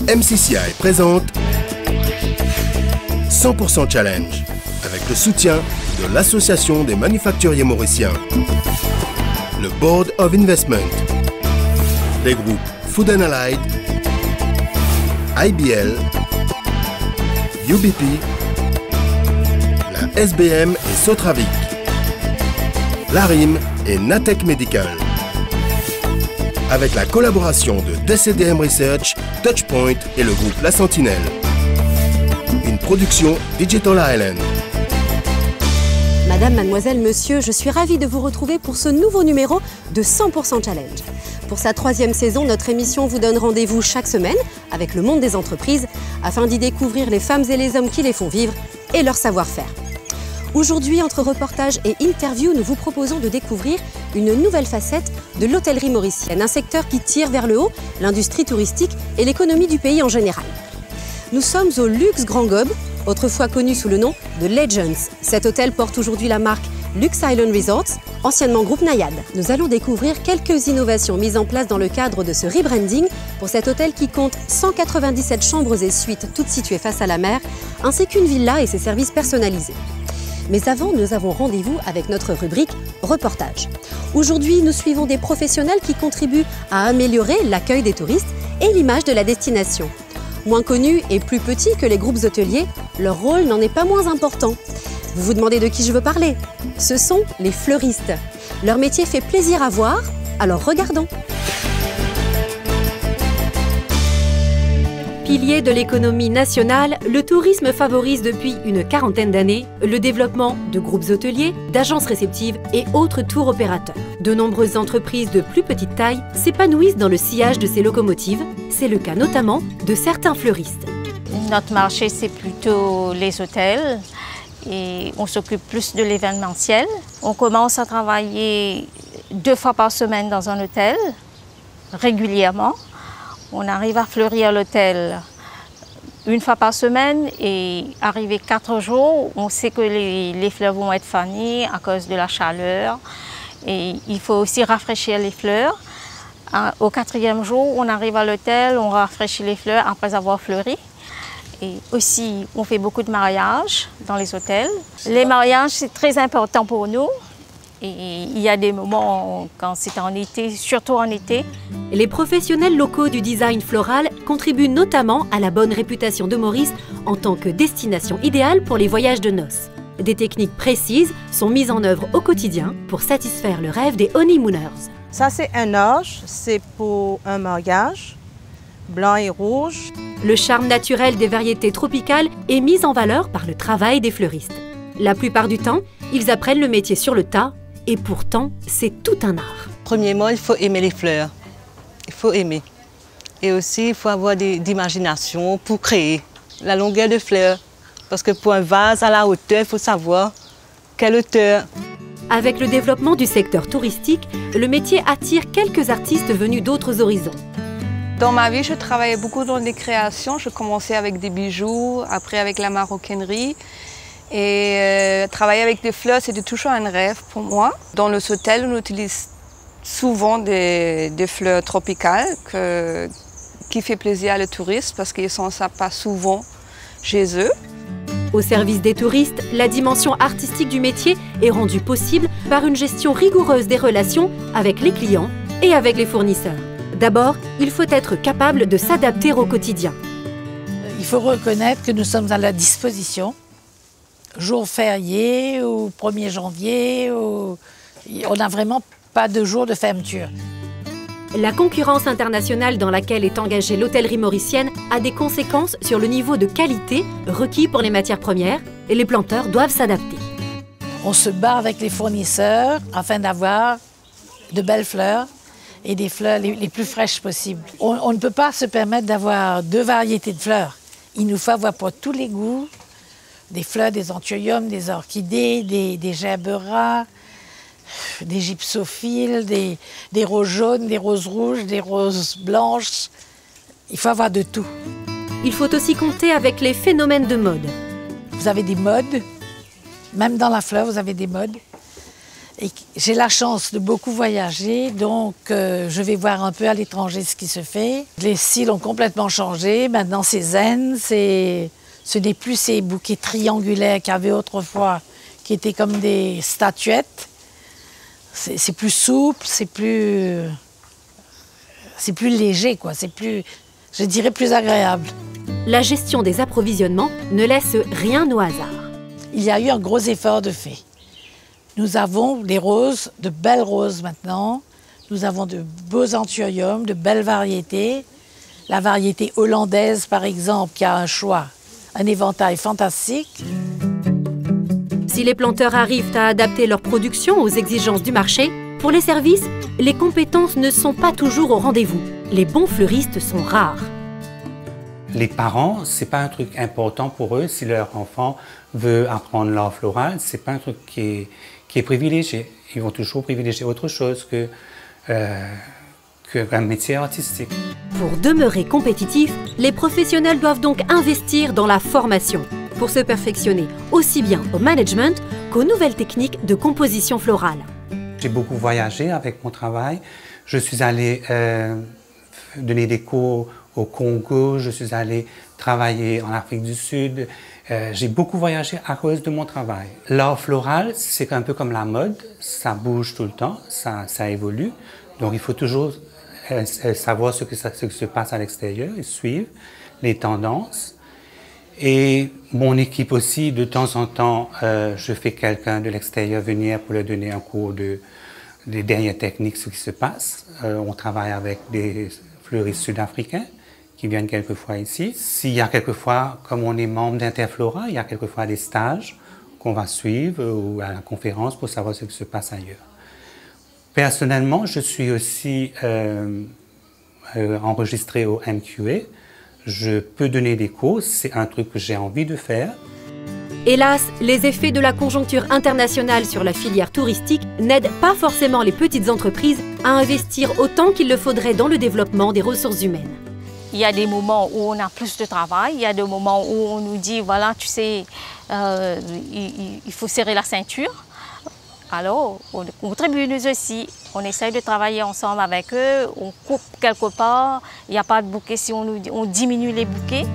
La MCCI présente 100% Challenge avec le soutien de l'Association des manufacturiers mauriciens, le Board of Investment, les groupes Food and Allied, IBL, UBP, la SBM et Sotravic, l'ARIM et Natech Medical, avec la collaboration de DCDM Research, Touchpoint et le groupe La Sentinelle. Une production Digital Island. Madame, mademoiselle, monsieur, je suis ravie de vous retrouver pour ce nouveau numéro de 100% Challenge. Pour sa 3e saison, notre émission vous donne rendez-vous chaque semaine avec le monde des entreprises afin d'y découvrir les femmes et les hommes qui les font vivre et leur savoir-faire. Aujourd'hui, entre reportages et interviews, nous vous proposons de découvrir une nouvelle facette de l'hôtellerie mauricienne, un secteur qui tire vers le haut l'industrie touristique et l'économie du pays en général. Nous sommes au Luxe Grand Gobe, autrefois connu sous le nom de Legends. Cet hôtel porte aujourd'hui la marque Luxe Island Resorts, anciennement groupe Nayad. Nous allons découvrir quelques innovations mises en place dans le cadre de ce rebranding pour cet hôtel qui compte 197 chambres et suites, toutes situées face à la mer, ainsi qu'une villa et ses services personnalisés. Mais avant, nous avons rendez-vous avec notre rubrique Reportage. Aujourd'hui, nous suivons des professionnels qui contribuent à améliorer l'accueil des touristes et l'image de la destination. Moins connus et plus petits que les groupes hôteliers, leur rôle n'en est pas moins important. Vous vous demandez de qui je veux parler? Ce sont les fleuristes. Leur métier fait plaisir à voir, alors regardons. Pilier de l'économie nationale, le tourisme favorise depuis une quarantaine d'années le développement de groupes hôteliers, d'agences réceptives et autres tours opérateurs. De nombreuses entreprises de plus petite taille s'épanouissent dans le sillage de ces locomotives. C'est le cas notamment de certains fleuristes. Notre marché, c'est plutôt les hôtels et on s'occupe plus de l'événementiel. On commence à travailler 2 fois par semaine dans un hôtel, régulièrement. On arrive à fleurir l'hôtel 1 fois par semaine et arrivé 4 jours, on sait que les fleurs vont être fanées à cause de la chaleur. Et il faut aussi rafraîchir les fleurs. Au 4e jour, on arrive à l'hôtel, on rafraîchit les fleurs après avoir fleuri. Et aussi, on fait beaucoup de mariages dans les hôtels. Les mariages, c'est très important pour nous. Et il y a des moments quand c'est en été, surtout en été. Les professionnels locaux du design floral contribuent notamment à la bonne réputation de Maurice en tant que destination idéale pour les voyages de noces. Des techniques précises sont mises en œuvre au quotidien pour satisfaire le rêve des honeymooners. Ça, c'est un orge, c'est pour un mariage, blanc et rouge. Le charme naturel des variétés tropicales est mis en valeur par le travail des fleuristes. La plupart du temps, ils apprennent le métier sur le tas. Et pourtant, c'est tout un art. Premièrement, il faut aimer les fleurs. Il faut aimer. Et aussi, il faut avoir d'imagination pour créer la longueur de fleurs. Parce que pour un vase à la hauteur, il faut savoir quelle hauteur. Avec le développement du secteur touristique, le métier attire quelques artistes venus d'autres horizons. Dans ma vie, je travaillais beaucoup dans des créations. Je commençais avec des bijoux, après avec la maroquinerie. Et travailler avec des fleurs, c'était toujours un rêve pour moi. Dans les hôtels, on utilise souvent des fleurs tropicales qui font plaisir aux touristes parce qu'ils ne sont pas souvent chez eux. Au service des touristes, la dimension artistique du métier est rendue possible par une gestion rigoureuse des relations avec les clients et avec les fournisseurs. D'abord, il faut être capable de s'adapter au quotidien. Il faut reconnaître que nous sommes à la disposition. Jour férié ou 1er janvier, on n'a vraiment pas de jour de fermeture. La concurrence internationale dans laquelle est engagée l'hôtellerie mauricienne a des conséquences sur le niveau de qualité requis pour les matières premières et les planteurs doivent s'adapter. On se bat avec les fournisseurs afin d'avoir de belles fleurs et des fleurs les plus fraîches possibles. On ne peut pas se permettre d'avoir 2 variétés de fleurs. Il nous faut avoir pour tous les goûts. Des fleurs, des anthuriums, des orchidées, des gerberas, des gypsophiles, des roses jaunes, des roses rouges, des roses blanches. Il faut avoir de tout. Il faut aussi compter avec les phénomènes de mode. Vous avez des modes, même dans la fleur, vous avez des modes. Et j'ai la chance de beaucoup voyager, donc je vais voir un peu à l'étranger ce qui se fait. Les styles ont complètement changé, maintenant c'est zen, ce n'est plus ces bouquets triangulaires qu'il y avait autrefois, qui étaient comme des statuettes. C'est plus souple, c'est plus léger, quoi. C'est plus, je dirais, plus agréable. La gestion des approvisionnements ne laisse rien au hasard. Il y a eu un gros effort de fait. Nous avons des roses, de belles roses maintenant. Nous avons de beaux anthuriums, de belles variétés. La variété hollandaise, par exemple, qui a un choix, un éventail fantastique. Si les planteurs arrivent à adapter leur production aux exigences du marché, pour les services, les compétences ne sont pas toujours au rendez-vous. Les bons fleuristes sont rares. Les parents, c'est pas un truc important pour eux. Si leur enfant veut apprendre l'art floral, c'est pas un truc qui est privilégié. Ils vont toujours privilégier autre chose qu'un métier artistique. Pour demeurer compétitifs, les professionnels doivent donc investir dans la formation pour se perfectionner aussi bien au management qu'aux nouvelles techniques de composition florale. J'ai beaucoup voyagé avec mon travail. Je suis allé donner des cours au Congo, je suis allé travailler en Afrique du Sud. J'ai beaucoup voyagé à cause de mon travail. L'art floral, c'est un peu comme la mode, ça bouge tout le temps, ça évolue. Donc il faut toujours savoir ce qui se passe à l'extérieur et suivre les tendances. Et mon équipe aussi, de temps en temps, je fais quelqu'un de l'extérieur venir pour leur donner un cours des dernières techniques, ce qui se passe. On travaille avec des fleuristes sud-africains qui viennent quelquefois ici. S'il y a quelquefois, comme on est membre d'Interflora, il y a quelquefois des stages qu'on va suivre ou à la conférence pour savoir ce qui se passe ailleurs. Personnellement, je suis aussi enregistré au MQA. Je peux donner des cours, c'est un truc que j'ai envie de faire. Hélas, les effets de la conjoncture internationale sur la filière touristique n'aident pas forcément les petites entreprises à investir autant qu'il le faudrait dans le développement des ressources humaines. Il y a des moments où on a plus de travail, il y a des moments où on nous dit, voilà, tu sais, il faut serrer la ceinture. Alors, on contribue nous aussi, on essaye de travailler ensemble avec eux, on coupe quelque part, il n'y a pas de bouquet si on diminue les bouquets.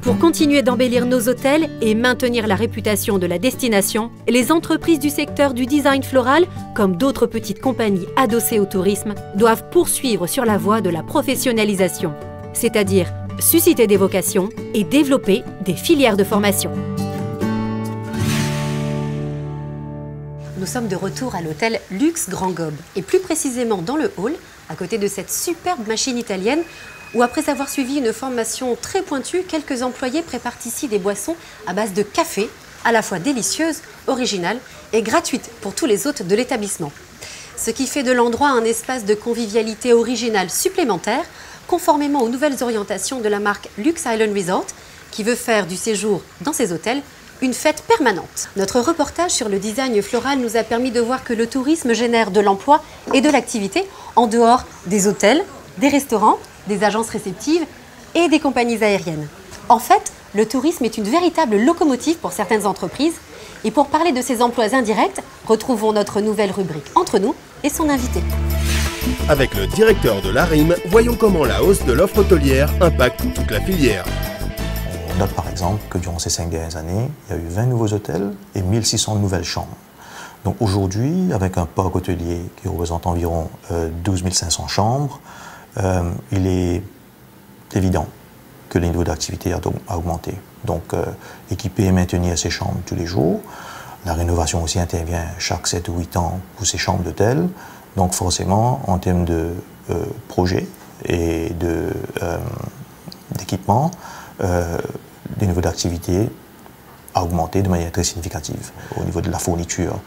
Pour continuer d'embellir nos hôtels et maintenir la réputation de la destination, les entreprises du secteur du design floral, comme d'autres petites compagnies adossées au tourisme, doivent poursuivre sur la voie de la professionnalisation, c'est-à-dire susciter des vocations et développer des filières de formation. Nous sommes de retour à l'hôtel Luxe Grand Gobe, et plus précisément dans le hall, à côté de cette superbe machine italienne, où après avoir suivi une formation très pointue, quelques employés préparent ici des boissons à base de café, à la fois délicieuses, originales et gratuites pour tous les hôtes de l'établissement. Ce qui fait de l'endroit un espace de convivialité original supplémentaire, conformément aux nouvelles orientations de la marque Lux Island Resort, qui veut faire du séjour dans ses hôtels une fête permanente. Notre reportage sur le design floral nous a permis de voir que le tourisme génère de l'emploi et de l'activité en dehors des hôtels, des restaurants, des agences réceptives et des compagnies aériennes. En fait, le tourisme est une véritable locomotive pour certaines entreprises. Et pour parler de ces emplois indirects, retrouvons notre nouvelle rubrique Entre nous et son invité. Avec le directeur de l'ARIM, voyons comment la hausse de l'offre hôtelière impacte toute la filière. On note par exemple que durant ces 5 dernières années, il y a eu 20 nouveaux hôtels et 1600 nouvelles chambres. Donc aujourd'hui, avec un parc hôtelier qui représente environ 12 500 chambres, il est évident que le niveau d'activité a augmenté. Donc équiper et maintenir ces chambres tous les jours. La rénovation aussi intervient chaque 7 ou 8 ans pour ces chambres d'hôtel. Donc forcément, en termes de projet et d'équipement, le niveau d'activité a augmenté de manière très significative. Au niveau de la fourniture,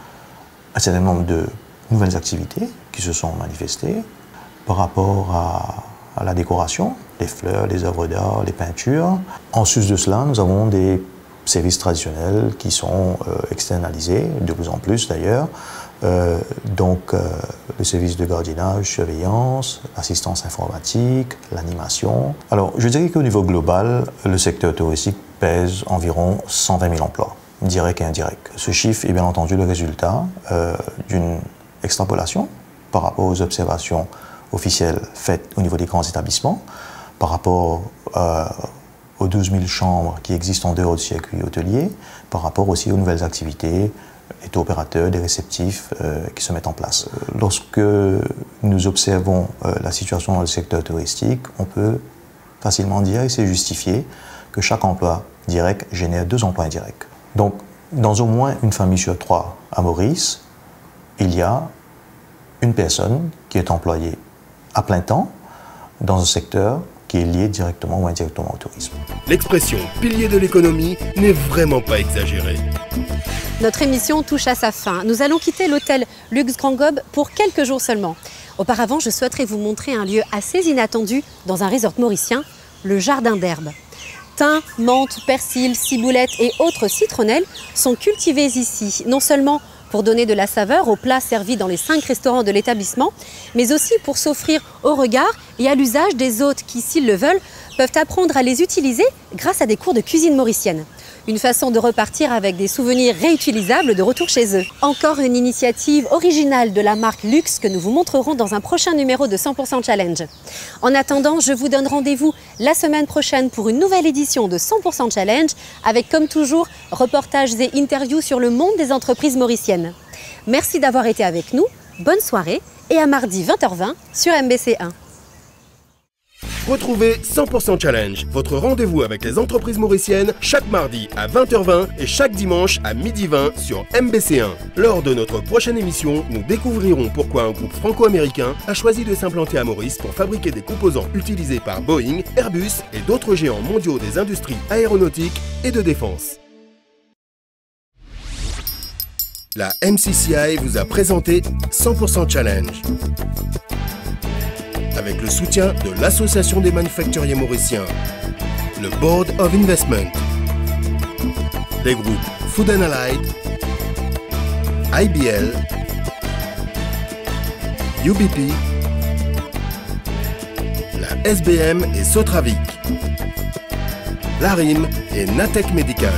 un certain nombre de nouvelles activités qui se sont manifestées par rapport à la décoration, les fleurs, les œuvres d'art, les peintures. En sus de cela, nous avons des services traditionnels qui sont externalisés, de plus en plus d'ailleurs. Donc le service de gardiennage, surveillance, l'assistance informatique, l'animation. Alors je dirais qu'au niveau global, le secteur touristique pèse environ 120 000 emplois. directs et indirects. Ce chiffre est bien entendu le résultat d'une extrapolation par rapport aux observations officielles faites au niveau des grands établissements, par rapport aux 12 000 chambres qui existent en dehors du circuit hôtelier, par rapport aussi aux nouvelles activités, des taux opérateurs, des réceptifs qui se mettent en place. Lorsque nous observons la situation dans le secteur touristique, on peut facilement dire, et c'est justifié, que chaque emploi direct génère 2 emplois indirects. Donc, dans au moins une famille sur 3 à Maurice, il y a une personne qui est employée à plein temps dans un secteur qui est lié directement ou indirectement au tourisme. L'expression « pilier de l'économie » n'est vraiment pas exagérée. Notre émission touche à sa fin. Nous allons quitter l'hôtel Luxe Grand Gobe pour quelques jours seulement. Auparavant, je souhaiterais vous montrer un lieu assez inattendu dans un resort mauricien, le Jardin d'Herbes. Thym, menthe, persil, ciboulette et autres citronnelles sont cultivés ici, non seulement pour donner de la saveur aux plats servis dans les 5 restaurants de l'établissement, mais aussi pour s'offrir au regard et à l'usage des hôtes qui, s'ils le veulent, peuvent apprendre à les utiliser grâce à des cours de cuisine mauricienne. Une façon de repartir avec des souvenirs réutilisables de retour chez eux. Encore une initiative originale de la marque Luxe que nous vous montrerons dans un prochain numéro de 100% Challenge. En attendant, je vous donne rendez-vous la semaine prochaine pour une nouvelle édition de 100% Challenge avec, comme toujours, reportages et interviews sur le monde des entreprises mauriciennes. Merci d'avoir été avec nous, bonne soirée et à mardi 20h20 sur MBC1. Retrouvez 100% Challenge, votre rendez-vous avec les entreprises mauriciennes, chaque mardi à 20h20 et chaque dimanche à 12h20 sur MBC1. Lors de notre prochaine émission, nous découvrirons pourquoi un groupe franco-américain a choisi de s'implanter à Maurice pour fabriquer des composants utilisés par Boeing, Airbus et d'autres géants mondiaux des industries aéronautiques et de défense. La MCCI vous a présenté 100% Challenge, avec le soutien de l'Association des manufacturiers mauriciens, le Board of Investment, les groupes Food & Allied, IBL, UBP, la SBM et Sotravic, l'ARIM et Natech Medical.